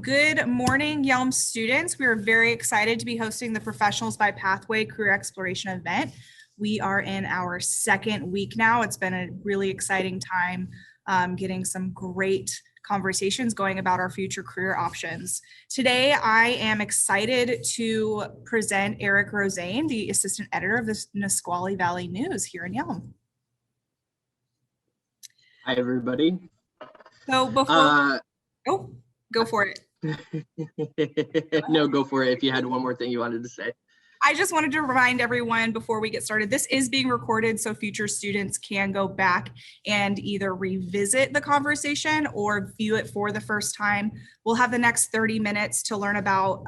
good morning, Yelm students. We are very excited to be hosting the Professionals by Pathway Career Exploration event. We are in our second week now. It's been a really exciting time getting some great conversations going about our future career options. Today, I am excited to present Eric Rosane, the assistant editor of the Nisqually Valley News here in Yelm. Hi, everybody. So before, go for it. No, go for it if you had one more thing you wanted to say. I just wanted to remind everyone before we get started, this is being recorded so future students can go back and either revisit the conversation or view it for the first time. We'll have the next 30 minutes to learn about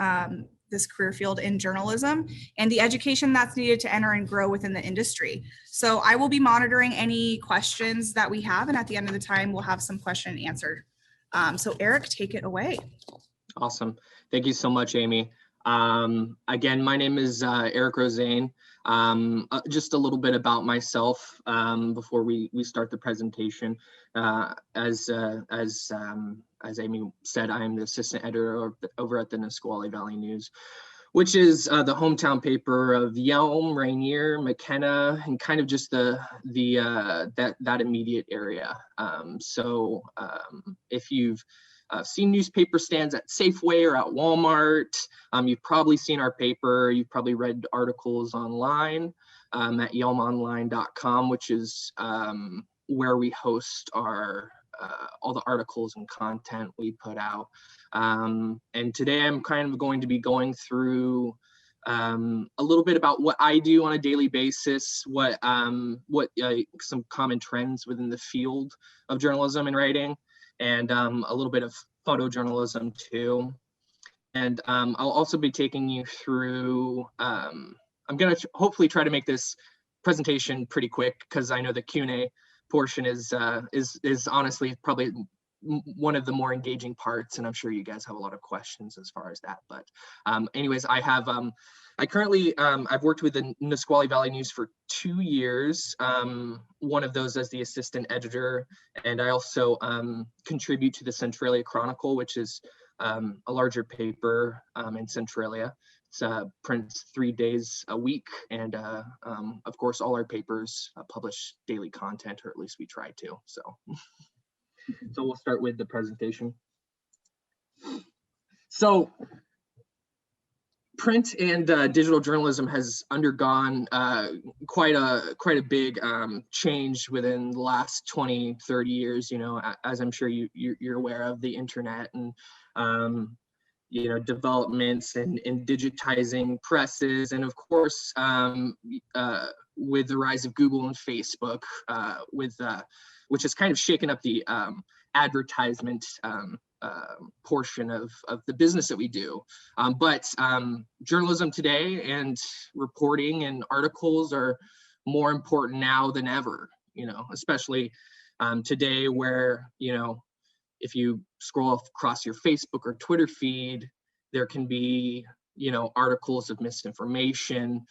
this career field in journalism and the education that's needed to enter and grow within the industry. So I will be monitoring any questions that we have, and at the end of the time, we'll have some question and answer. So Eric, take it away. Awesome. Thank you so much, Amy. Again, my name is Eric Rosane. Just a little bit about myself before we start the presentation. As Amy said, I am the assistant editor over at the Nisqually Valley News, which is the hometown paper of Yelm, Rainier, McKenna, and kind of just that immediate area. If you've seen newspaper stands at Safeway or at Walmart, you've probably seen our paper. You've probably read articles online at yelmonline.com, which is where we host our all the articles and content we put out. And today I'm kind of going to be going through a little bit about what I do on a daily basis, what some common trends within the field of journalism and writing, and a little bit of photojournalism too. And I'll also be taking you through, I'm gonna hopefully try to make this presentation pretty quick because I know the Q&A portion is honestly probably one of the more engaging parts, and I'm sure you guys have a lot of questions as far as that. But anyways, I currently, I've worked with the Nisqually Valley News for 2 years, one of those as the assistant editor, and I also contribute to the Centralia Chronicle, which is a larger paper in Centralia. It's prints 3 days a week, and of course, all our papers publish daily content, or at least we try to. So we'll start with the presentation. So print and digital journalism has undergone quite a big change within the last 20, 30 years, you know, as I'm sure you're aware of the internet and you know, developments and digitizing presses, and of course with the rise of Google and Facebook, which has kind of shaken up the advertisement portion of the business that we do. But journalism today and reporting and articles are more important now than ever, you know, especially today where, you know, if you scroll across your Facebook or Twitter feed, there can be, you know, articles of misinformation.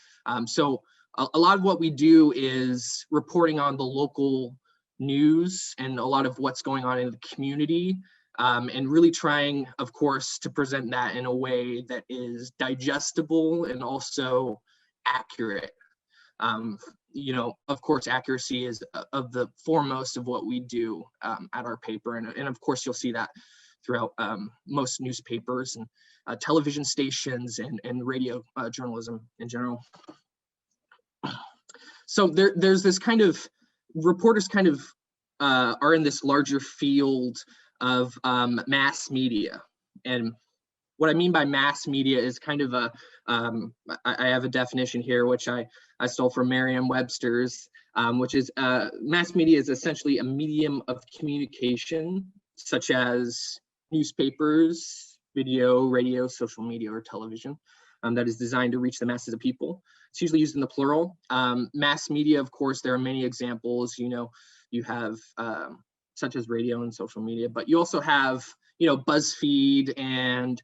So a lot of what we do is reporting on the local news and a lot of what's going on in the community, and really trying, of course, to present that in a way that is digestible and also accurate. You know, of course, accuracy is of the foremost of what we do at our paper. And of course, you'll see that throughout most newspapers and television stations and radio journalism in general. So there's this kind of, reporters kind of are in this larger field of mass media. And what I mean by mass media is kind of a, I have a definition here, which I stole from Merriam-Webster's, which is mass media is essentially a medium of communication, such as newspapers, video, radio, social media, or television, that is designed to reach the masses of people. It's usually used in the plural. Mass media, of course, there are many examples, you know, you have such as radio and social media, but you also have, you know, BuzzFeed and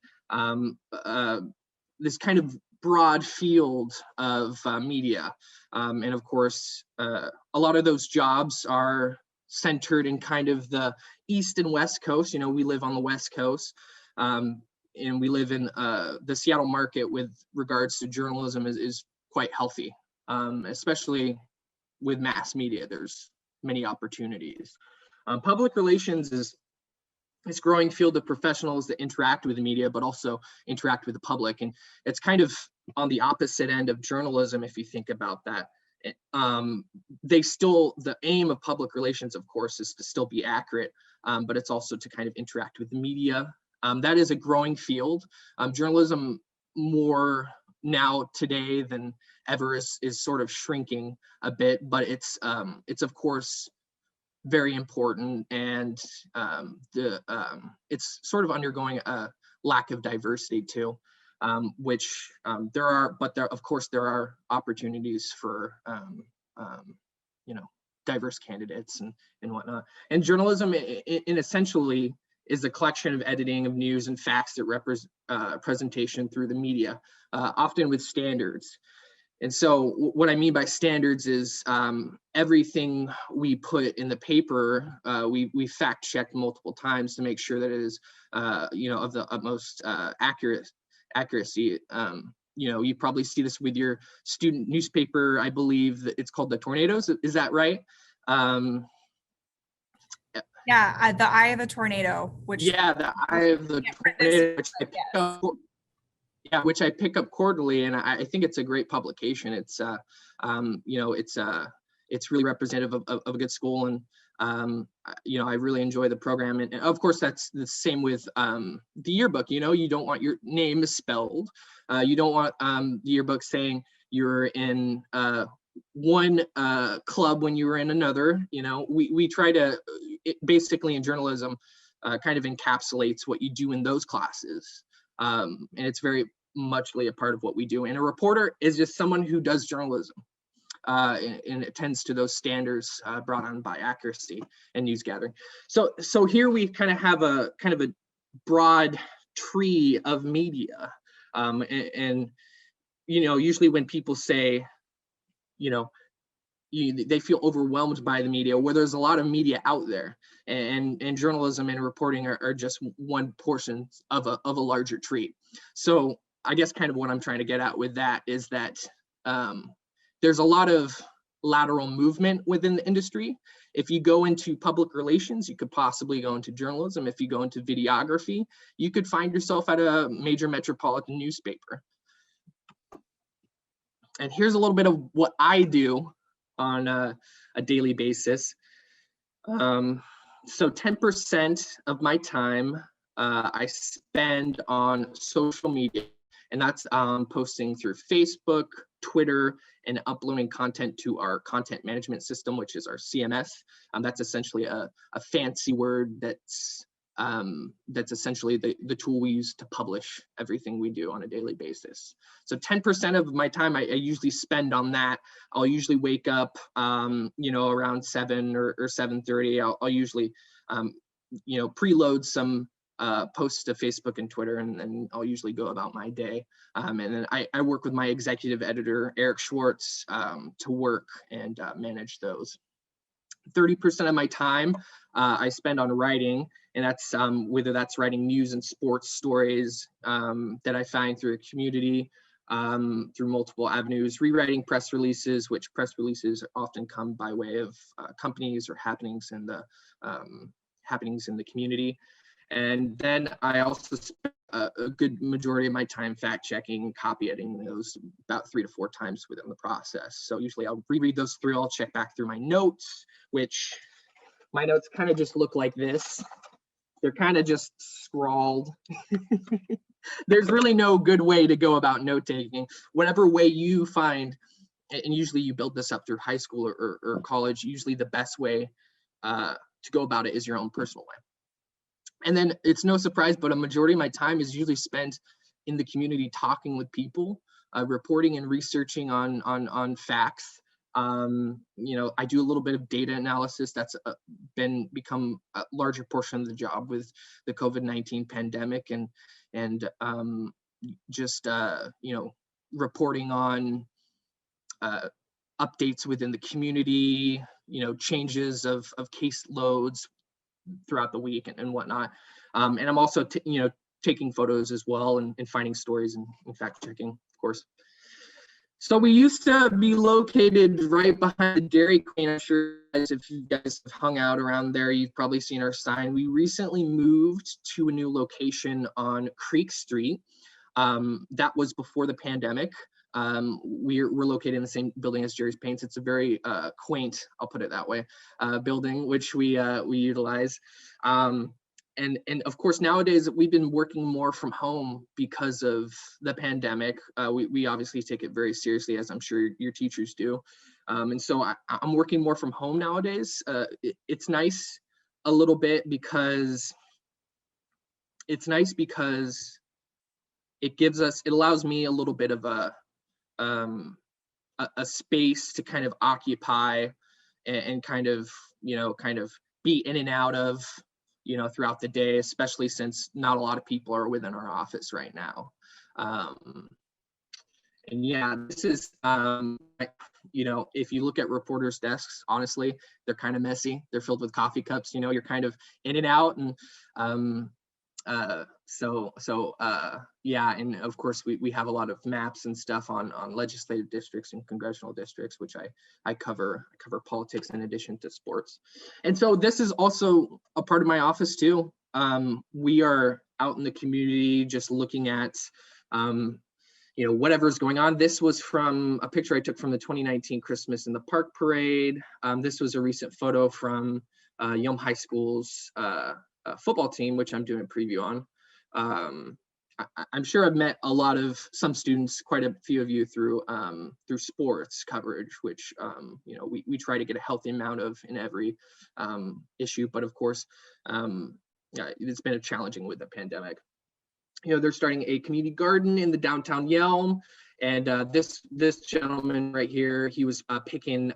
this kind of broad field of media. And of course, a lot of those jobs are centered in kind of the East and West Coast. You know, we live on the West Coast. And we live in the Seattle market with regards to journalism is quite healthy, especially with mass media. There's many opportunities. Public relations is this growing field of professionals that interact with the media, but also interact with the public. And it's kind of on the opposite end of journalism, if you think about that. The aim of public relations, of course, is to still be accurate, but it's also to kind of interact with the media. That is a growing field. Journalism more now today than ever is sort of shrinking a bit, but it's of course very important, and it's sort of undergoing a lack of diversity too, which there are opportunities for diverse candidates and whatnot. And journalism in essentially is a collection of editing of news and facts that represent presentation through the media, often with standards. And so what I mean by standards is everything we put in the paper, we fact check multiple times to make sure that it is, of the utmost accuracy. You probably see this with your student newspaper. I believe that it's called the Tornadoes. Is that right? Yeah, the Eye of the Tornado, the Eye of the Tornado, which I pick up quarterly, and I think it's a great publication. It's it's really representative of a good school, and I really enjoy the program. And of course, that's the same with the yearbook. You don't want your name misspelled. You don't want the yearbook saying you're in one club when you were in another. We try to, basically in journalism, kind of encapsulates what you do in those classes. And it's very muchly a part of what we do. And a reporter is just someone who does journalism, and attends to those standards brought on by accuracy and news gathering. So here we kind of have a broad tree of media, and usually when people say, they feel overwhelmed by the media, where there's a lot of media out there, and journalism and reporting are just one portion of a larger tree. So I guess kind of what I'm trying to get at with that is that there's a lot of lateral movement within the industry. If you go into public relations, you could possibly go into journalism. If you go into videography, you could find yourself at a major metropolitan newspaper. And here's a little bit of what I do on a daily basis. So 10% of my time I spend on social media, and that's posting through Facebook, Twitter, and uploading content to our content management system, which is our CMS. That's essentially a fancy word that's essentially the tool we use to publish everything we do on a daily basis. So 10% of my time I usually spend on that. I'll usually wake up, around 7 or 7:30. I'll usually, preload some posts to Facebook and Twitter, and then I'll usually go about my day. And then I work with my executive editor, Eric Schwartz, to work and manage those. 30% of my time I spend on writing, and that's whether that's writing news and sports stories that I find through a community, through multiple avenues, rewriting press releases, which press releases often come by way of companies or happenings in the community. And then I also spend a good majority of my time fact checking, copy editing those about 3 to 4 times within the process. So usually I'll reread those through, I'll check back through my notes, which my notes kind of just look like this. They're kind of just scrawled. There's really no good way to go about note taking. Whatever way you find, and usually you build this up through high school or college, usually the best way to go about it is your own personal way. And then it's no surprise, but a majority of my time is usually spent in the community talking with people, reporting and researching on facts. I do a little bit of data analysis. That's become a larger portion of the job with the COVID-19 pandemic, and just reporting on updates within the community, changes of case loads throughout the week and whatnot. And I'm also taking photos as well, and finding stories and fact checking, of course. So we used to be located right behind the Dairy Queen. I'm sure if you guys have hung out around there, you've probably seen our sign. We recently moved to a new location on Creek Street. That was before the pandemic. We're located in the same building as Jerry's Paints. It's a very quaint, I'll put it that way, building, which we utilize. And of course, nowadays we've been working more from home because of the pandemic. We obviously take it very seriously, as I'm sure your teachers do. And so I'm working more from home nowadays. It's nice a little bit because it allows me a little bit of a space to kind of occupy and kind of be in and out of, throughout the day, especially since not a lot of people are within our office right now. And yeah, this is, if you look at reporters' desks, honestly, they're kind of messy. They're filled with coffee cups, you're kind of in and out. And yeah, and of course we have a lot of maps and stuff on legislative districts and congressional districts, which I cover politics in addition to sports. And so this is also a part of my office too. We are out in the community just looking at whatever's going on. This was from a picture I took from the 2019 Christmas in the Park Parade. This was a recent photo from Yelm High School's football team, which I'm doing a preview on. I'm sure I've met some students, quite a few of you through sports coverage, which we try to get a healthy amount of in every issue. But of course, it's been challenging with the pandemic. They're starting a community garden in the downtown Yelm, and this gentleman right here, he was picking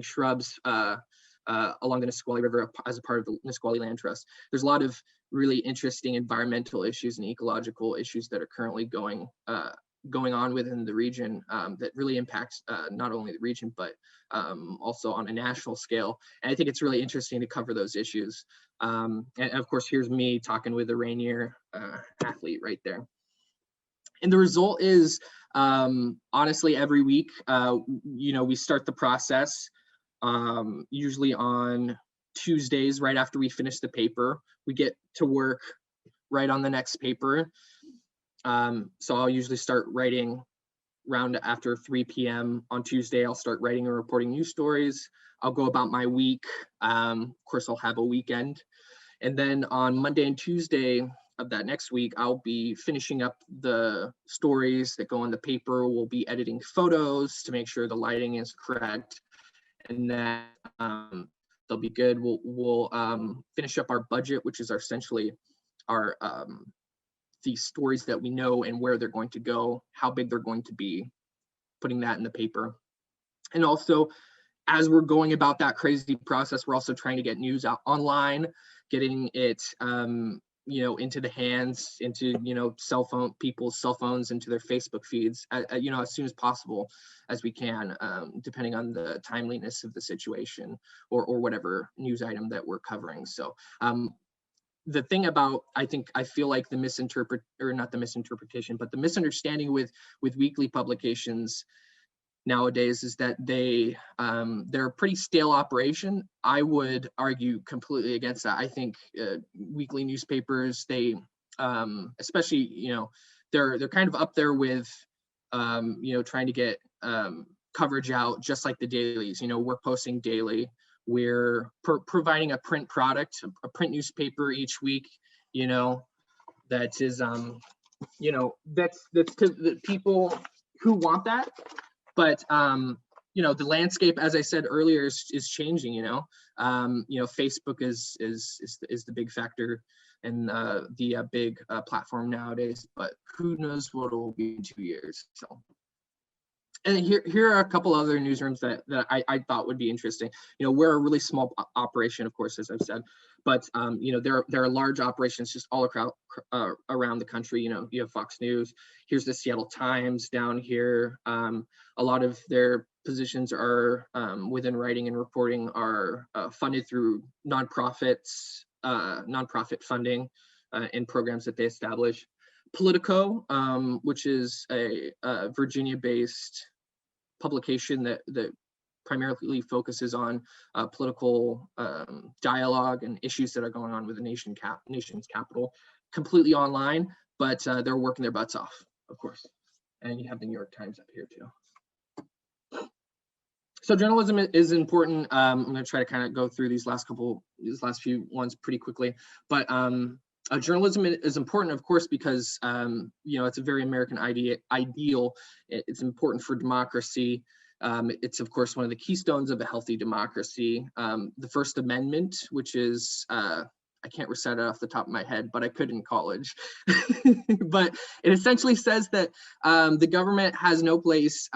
shrubs along the Nisqually River as a part of the Nisqually Land Trust. There's a lot of really interesting environmental issues and ecological issues that are currently going on within the region that really impacts not only the region, but also on a national scale. And I think it's really interesting to cover those issues. And of course, here's me talking with a Rainier athlete right there. And the result is, honestly, every week, we start the process usually on Tuesdays, right after we finish the paper. We get to work right on the next paper. So I'll usually start writing around after 3 p.m. on Tuesday. I'll start writing and reporting news stories. I'll go about my week. Of course, I'll have a weekend. And then on Monday and Tuesday of that next week, I'll be finishing up the stories that go on the paper. We'll be editing photos to make sure the lighting is correct, and that they'll be good. We'll finish up our budget, which is essentially our the stories that we know and where they're going to go, how big they're going to be, putting that in the paper. And also, as we're going about that crazy process, we're also trying to get news out online, getting it into the hands, into people's cell phones, into their Facebook feeds, as soon as possible as we can, depending on the timeliness of the situation or whatever news item that we're covering. So the thing about, I feel like the misinterpretation, but the misunderstanding with weekly publications nowadays is that they're a pretty stale operation. I would argue completely against that. I think weekly newspapers, they especially, they're kind of up there with trying to get coverage out, just like the dailies. We're posting daily. We're providing a print product, a print newspaper each week, that is that's to the people who want that. But the landscape, as I said earlier, is changing. Facebook is the big factor and the big platform nowadays. But who knows what it will be in 2 years? So, and here are a couple other newsrooms that I thought would be interesting. We're a really small operation, of course, as I've said, but there are large operations just all around the country. You have Fox News. Here's the Seattle Times down here. A lot of their positions are within writing and reporting are funded through nonprofit funding, and programs that they establish. Politico, which is a Virginia-based publication that primarily focuses on political dialogue and issues that are going on with the nation's capital, completely online, but they're working their butts off, of course. And you have the New York Times up here too. So journalism is important. I'm going to try to kind of go through these last few ones pretty quickly, but journalism is important, of course, because it's a very American ideal. It's important for democracy. It's, of course, one of the keystones of a healthy democracy. The First Amendment, which is, I can't recite it off the top of my head, but I could in college. But it essentially says that the government has no place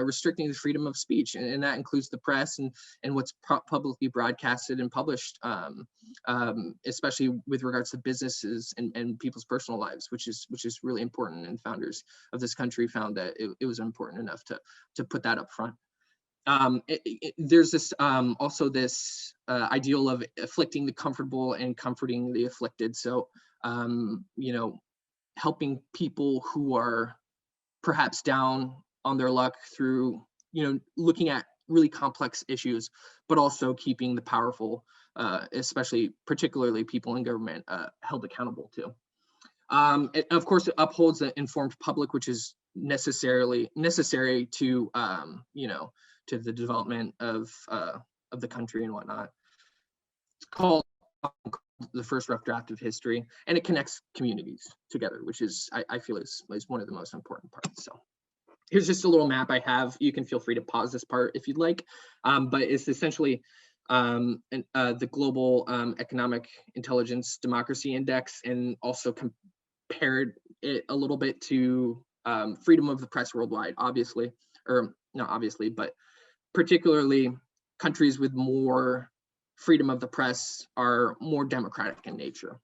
restricting the freedom of speech, and that includes the press and what's publicly broadcasted and published, especially with regards to businesses and people's personal lives, which is really important. And founders of this country found that it was important enough to put that up front. There's this also this ideal of afflicting the comfortable and comforting the afflicted. So, helping people who are perhaps down on their luck through, looking at really complex issues, but also keeping the powerful, particularly people in government, held accountable too. It, of course, it upholds the informed public, which is necessary to, to the development of the country and whatnot. It's called the first rough draft of history, and it connects communities together, which is, I feel is one of the most important parts. So here's just a little map I have. You can feel free to pause this part if you'd like, but it's essentially the Global Economic Intelligence Democracy Index, and also compared it a little bit to freedom of the press worldwide, obviously, or not obviously, but particularly countries with more freedom of the press are more democratic in nature.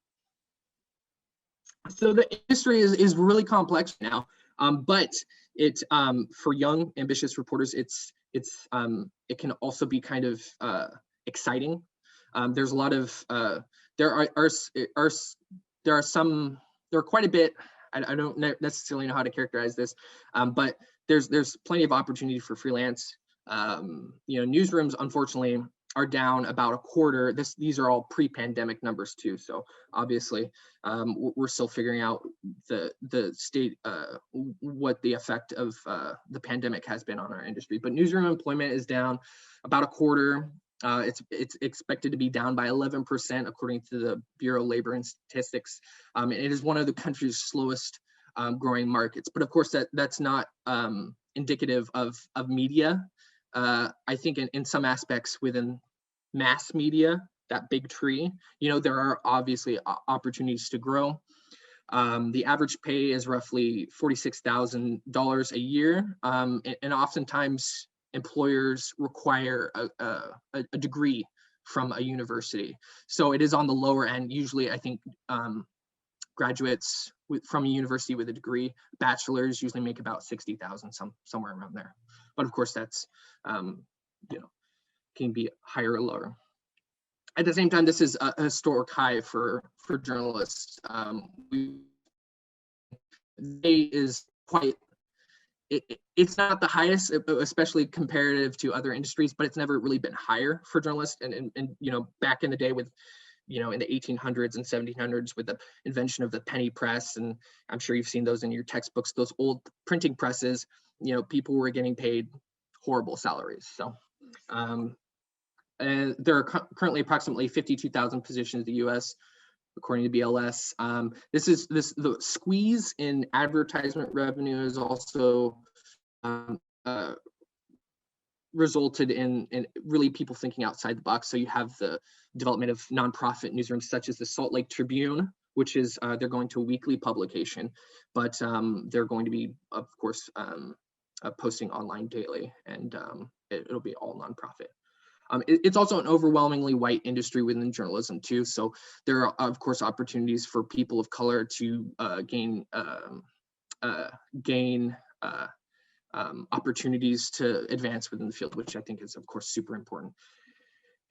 So the industry is really complex now, but it for young ambitious reporters, it can also be kind of exciting. There's a lot of there are quite a bit. I don't necessarily know how to characterize this, but there's plenty of opportunity for freelance. Newsrooms, unfortunately, are down about a quarter. These are all pre-pandemic numbers too. So obviously, we're still figuring out the state, what the effect of the pandemic has been on our industry. But newsroom employment is down about a quarter. It's expected to be down by 11% according to the Bureau of Labor and Statistics. It is one of the country's slowest growing markets. But of course, that's not indicative of media. I think in some aspects within mass media, that big tree, there are obviously opportunities to grow. The average pay is roughly $46,000 a year, and oftentimes employers require a degree from a university. So it is on the lower end. Usually, I think graduates from a university with a degree, bachelors, usually make about $60,000, somewhere around there. But of course, that's can be higher or lower. At the same time, this is a historic high for journalists. It's not the highest, especially comparative to other industries, but it's never really been higher for journalists. And back in the day with, in the 1800s and 1700s with the invention of the penny press, and I'm sure you've seen those in your textbooks, those old printing presses, people were getting paid horrible salaries. So, and there are currently approximately 52,000 positions in the U.S., according to BLS. The squeeze in advertisement revenue is also resulted in really people thinking outside the box. So you have the development of nonprofit newsrooms such as the Salt Lake Tribune, which is they're going to a weekly publication, but they're going to be, of course, posting online daily, and it'll be all nonprofit. It's also an overwhelmingly white industry within journalism too. So there are, of course, opportunities for people of color to gain opportunities to advance within the field, which I think is, of course, super important.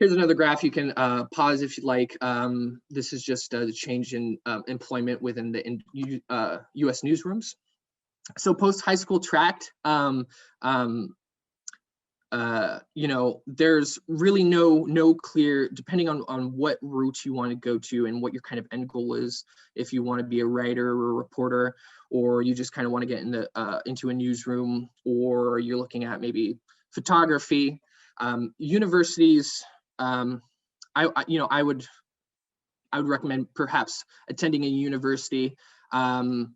Here's another graph. You can pause if you'd like. This is just the change in employment within the U.S. newsrooms. So post high school tract, there's really no clear, depending on what route you want to go to and what your kind of end goal is. If you want to be a writer or a reporter, or you just kind of want to get into a newsroom, or you're looking at maybe photography, universities. I would recommend perhaps attending a university. I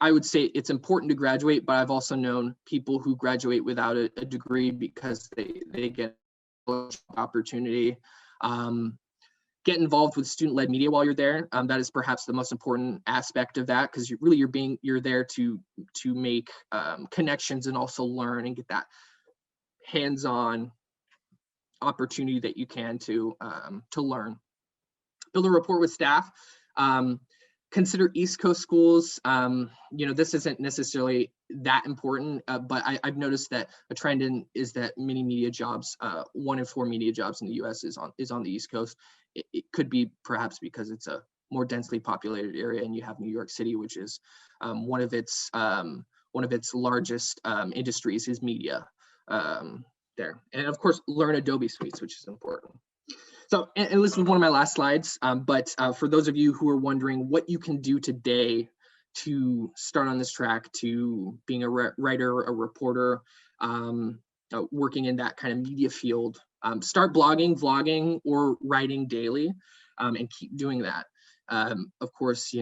would say it's important to graduate, but I've also known people who graduate without a degree because they get opportunity. Get involved with student-led media while you're there. That is perhaps the most important aspect of that, because you're there to make connections and also learn and get that hands-on opportunity that you can to learn. Build a rapport with staff. Consider East Coast schools. This isn't necessarily that important, but I've noticed that a trend is that many media jobs, 1 in 4 media jobs in the U.S. is on the East Coast. It could be perhaps because it's a more densely populated area, and you have New York City, which is one of its largest industries is media there. And of course, learn Adobe suites, which is important. So, and this is one of my last slides, but for those of you who are wondering what you can do today to start on this track to being a writer, a reporter, working in that kind of media field, start blogging, vlogging, or writing daily, and keep doing that. Of course,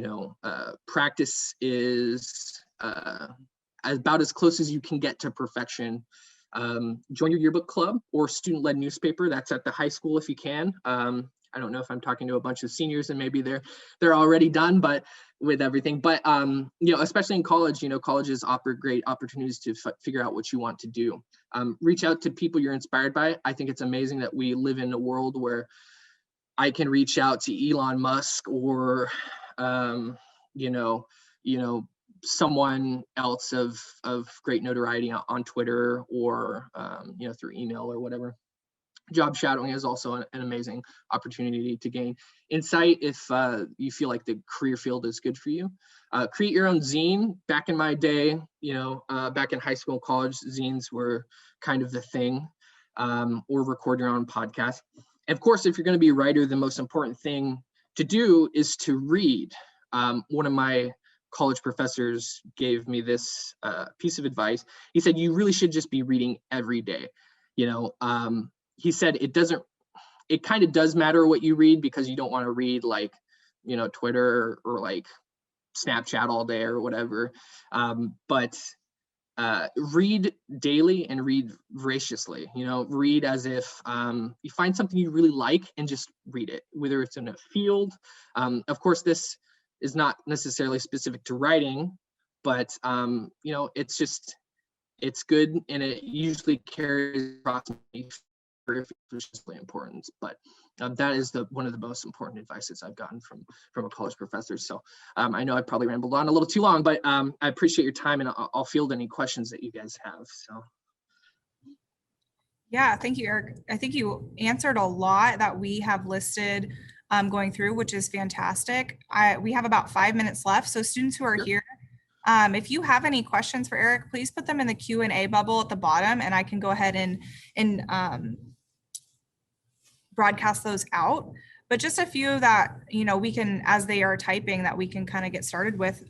practice is about as close as you can get to perfection. Join your yearbook club or student-led newspaper. That's at the high school if you can. I don't know if I'm talking to a bunch of seniors and maybe they're already done, but with everything. But especially in college, colleges offer great opportunities to figure out what you want to do. Reach out to people you're inspired by. I think it's amazing that we live in a world where I can reach out to Elon Musk or someone else of great notoriety on Twitter or through email or whatever. Job shadowing is also an amazing opportunity to gain insight if you feel like the career field is good for you. Create your own zine. Back in my day, back in high school and college, zines were kind of the thing, or record your own podcast. And of course, if you're going to be a writer, the most important thing to do is to read. One of my college professors gave me this piece of advice. He said, you really should just be reading every day. He said it kind of does matter what you read, because you don't want to read like, Twitter or like Snapchat all day or whatever. But read daily and read voraciously. Read as if you find something you really like and just read it, whether it's in a field. Of course, this is not necessarily specific to writing, but it's good, and it usually carries across, which is really important. But that is one of the most important advices I've gotten from a college professor. So I know I probably rambled on a little too long, but I appreciate your time, and I'll field any questions that you guys have. So. Yeah, thank you, Eric. I think you answered a lot that we have listed going through, which is fantastic. We have about 5 minutes left. So students who are here, if you have any questions for Eric, please put them in the Q&A bubble at the bottom, and I can go ahead and broadcast those out. But just a few that, we can, as they are typing, that we can kind of get started with.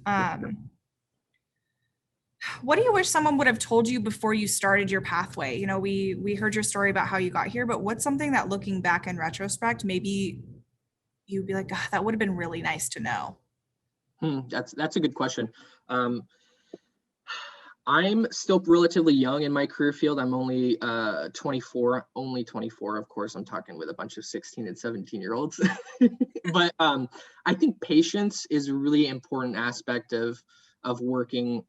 What do you wish someone would have told you before you started your pathway? We heard your story about how you got here, but what's something that, looking back in retrospect, maybe you'd be like, God, that would have been really nice to know? That's a good question. I'm still relatively young in my career field. I'm only 24, of course. I'm talking with a bunch of 16 and 17-year-olds. But I think patience is a really important aspect of working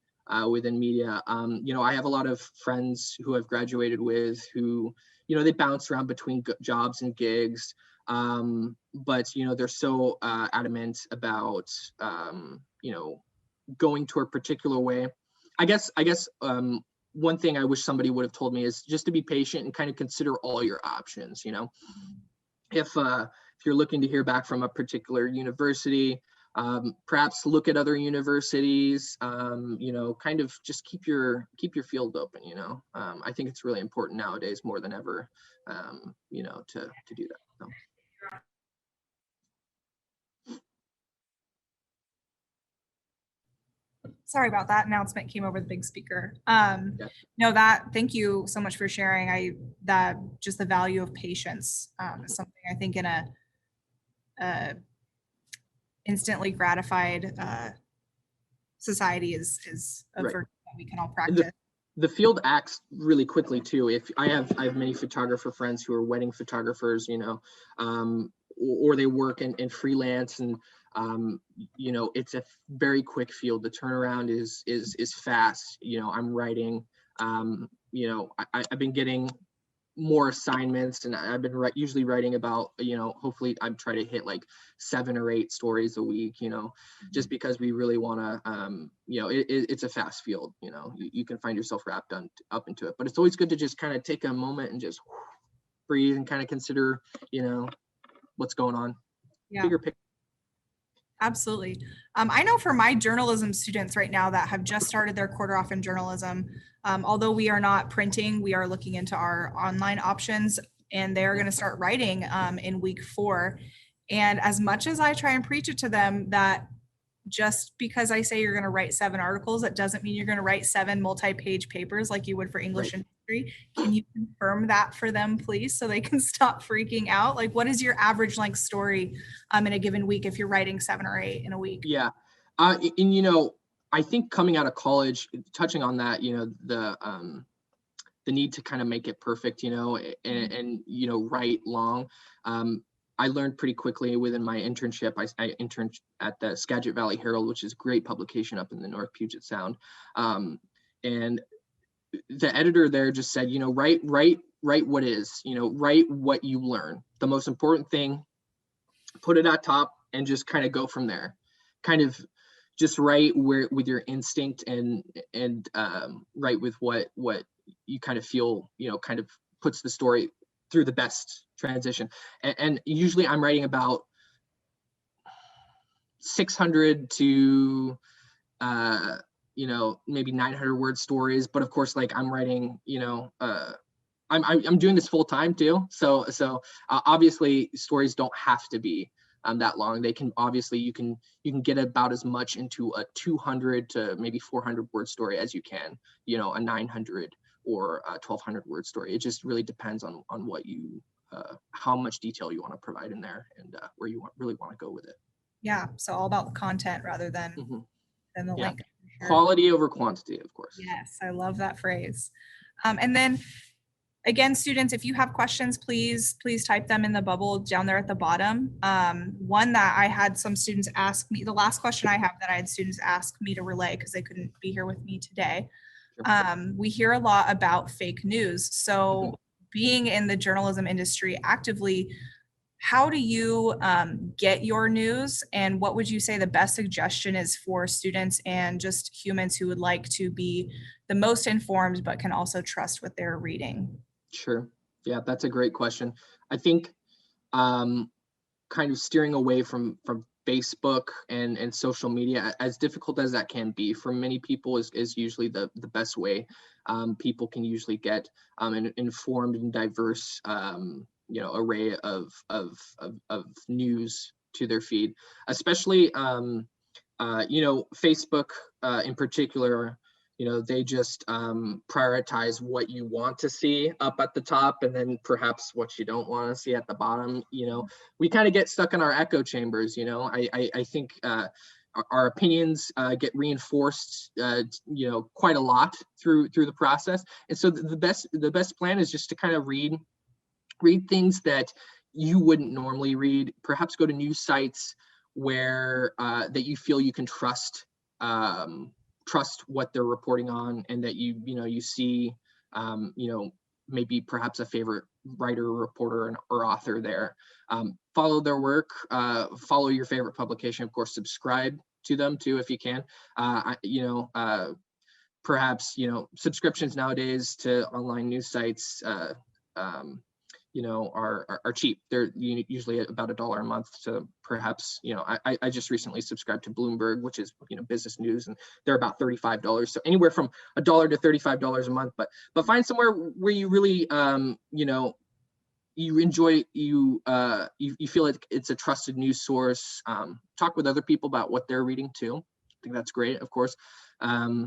within media. I have a lot of friends who I've graduated with who, they bounce around between jobs and gigs. But they're so adamant about going to a particular way. I guess one thing I wish somebody would have told me is just to be patient and kind of consider all your options. If you're looking to hear back from a particular university, perhaps look at other universities, kind of just keep your field open. I think it's really important nowadays more than ever, to do that. So. Sorry about that. Announcement came over the big speaker. Thank you so much for sharing. That just the value of patience is something I think in a instantly gratified society is a Right. virtue that we can all practice. The field acts really quickly too. If I have many photographer friends who are wedding photographers, or they work in freelance, and it's a very quick field. The turnaround is fast. I'm writing. I've been getting more assignments, and I've been usually writing about, hopefully I'm trying to hit like 7 or 8 stories a week, just because we really want to, it's a fast field, you can find yourself wrapped up into it, but it's always good to just kind of take a moment and just breathe and kind of consider, what's going on. Yeah. Bigger picture. Absolutely. I know for my journalism students right now that have just started their quarter off in journalism, although we are not printing, we are looking into our online options, and they're going to start writing in week 4. And as much as I try and preach it to them that just because I say you're going to write 7 articles, that doesn't mean you're going to write 7 multi-page papers like you would for English and history. Can you confirm that for them, please, so they can stop freaking out? Like, what is your average length story in a given week if you're writing 7 or 8 in a week? Yeah. And I think coming out of college, touching on that, the need to kind of make it perfect, and write long. I learned pretty quickly within my internship. I interned at the Skagit Valley Herald, which is a great publication up in the North Puget Sound. And the editor there just said, write what is, write what you learn. The most important thing, put it at top and just kind of go from there. Kind of just write with your instinct and write with what you kind of feel, kind of puts the story through the best transition. And usually I'm writing about 600 to maybe 900 word stories, but of course, like I'm writing, I'm doing this full time too, so obviously stories don't have to be that long. They can obviously, you can get about as much into a 200 to maybe 400 word story as you can, a 900 or a 1200 word story. It just really depends on what you how much detail you want to provide in there, and where you really want to go with it. Yeah, so all about the content rather than the link. Sure. Quality over quantity, of course. Yes, I love that phrase. And then again, students, if you have questions, please type them in the bubble down there at the bottom. One that I had some students ask me, the last question I have that I had students ask me to relay because they couldn't be here with me today. We hear a lot about fake news. So being in the journalism industry actively, how do you get your news, and what would you say the best suggestion is for students and just humans who would like to be the most informed but can also trust what they're reading? Sure. Yeah, that's a great question. I think kind of steering away from Facebook and social media, as difficult as that can be for many people, is usually the best way people can usually get an informed and diverse array of news to their feed, especially Facebook in particular. They just prioritize what you want to see up at the top, and then perhaps what you don't want to see at the bottom. We kind of get stuck in our echo chambers. I think our opinions get reinforced, quite a lot through the process. And so the best plan is just to kind of read things that you wouldn't normally read. Perhaps go to news sites where that you feel you can trust what they're reporting on, and that you see maybe perhaps a favorite writer, reporter, or author there. Follow their work, follow your favorite publication, of course, subscribe to them too if you can. perhaps, subscriptions nowadays to online news sites, are cheap. They're usually about $1 a month. So perhaps, I just recently subscribed to Bloomberg, which is, business news, and they're about $35. So anywhere from $1 to $35 a month, but find somewhere where you really, you enjoy, you feel like it's a trusted news source. Talk with other people about what they're reading too. I think that's great, of course. Yeah.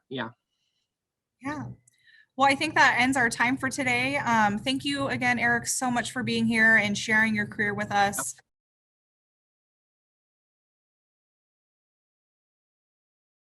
Yeah. Well, I think that ends our time for today. Thank you again, Eric, so much for being here and sharing your career with us.